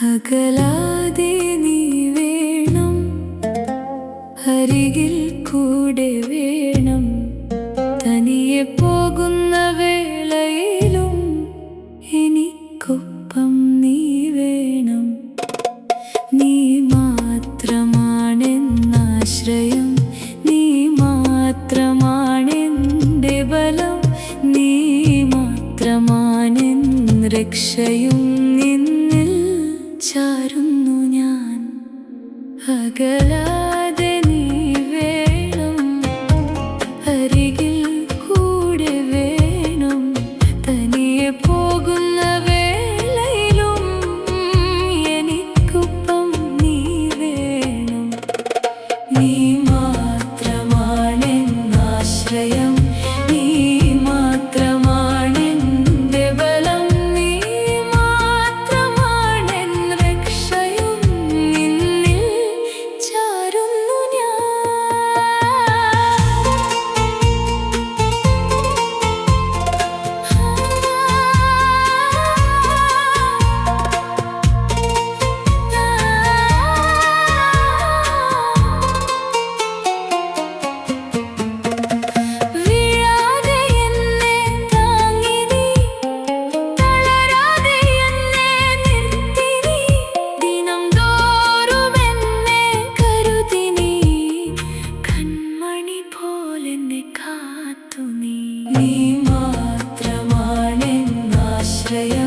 അകലാതെ നീ വേണം, അരികിൽ കൂടെ വേണം. തനിയെ പോകുന്ന വേളയിലും എനിക്കൊപ്പം നീ വേണം. നീ മാത്രമാണെന്നാശ്രയം, നീ മാത്രമാണെൻ്റെ ബലം, നീ മാത്രമാണെൻ രക്ഷയും. നിന്നിൽ ചാരുന്നു ഞാൻ. അകലാതെ നീ വേണം, അരികിൽ കൂടെ വേണം. തനിയെ പോകുന്ന വേളയിലും എനിക്കൊപ്പം നീ വേണം. നീ മാത്രമാണെന്നാശ്രയം, നീ മാത്രമാണെൻ്റെ ബലം, നീ മാത്രമാണെൻ രക്ഷയും. നിന്നിൽ ചാരുന്നു ഞാൻ. നീ മാത്രമാണെന്നാശ്രയം.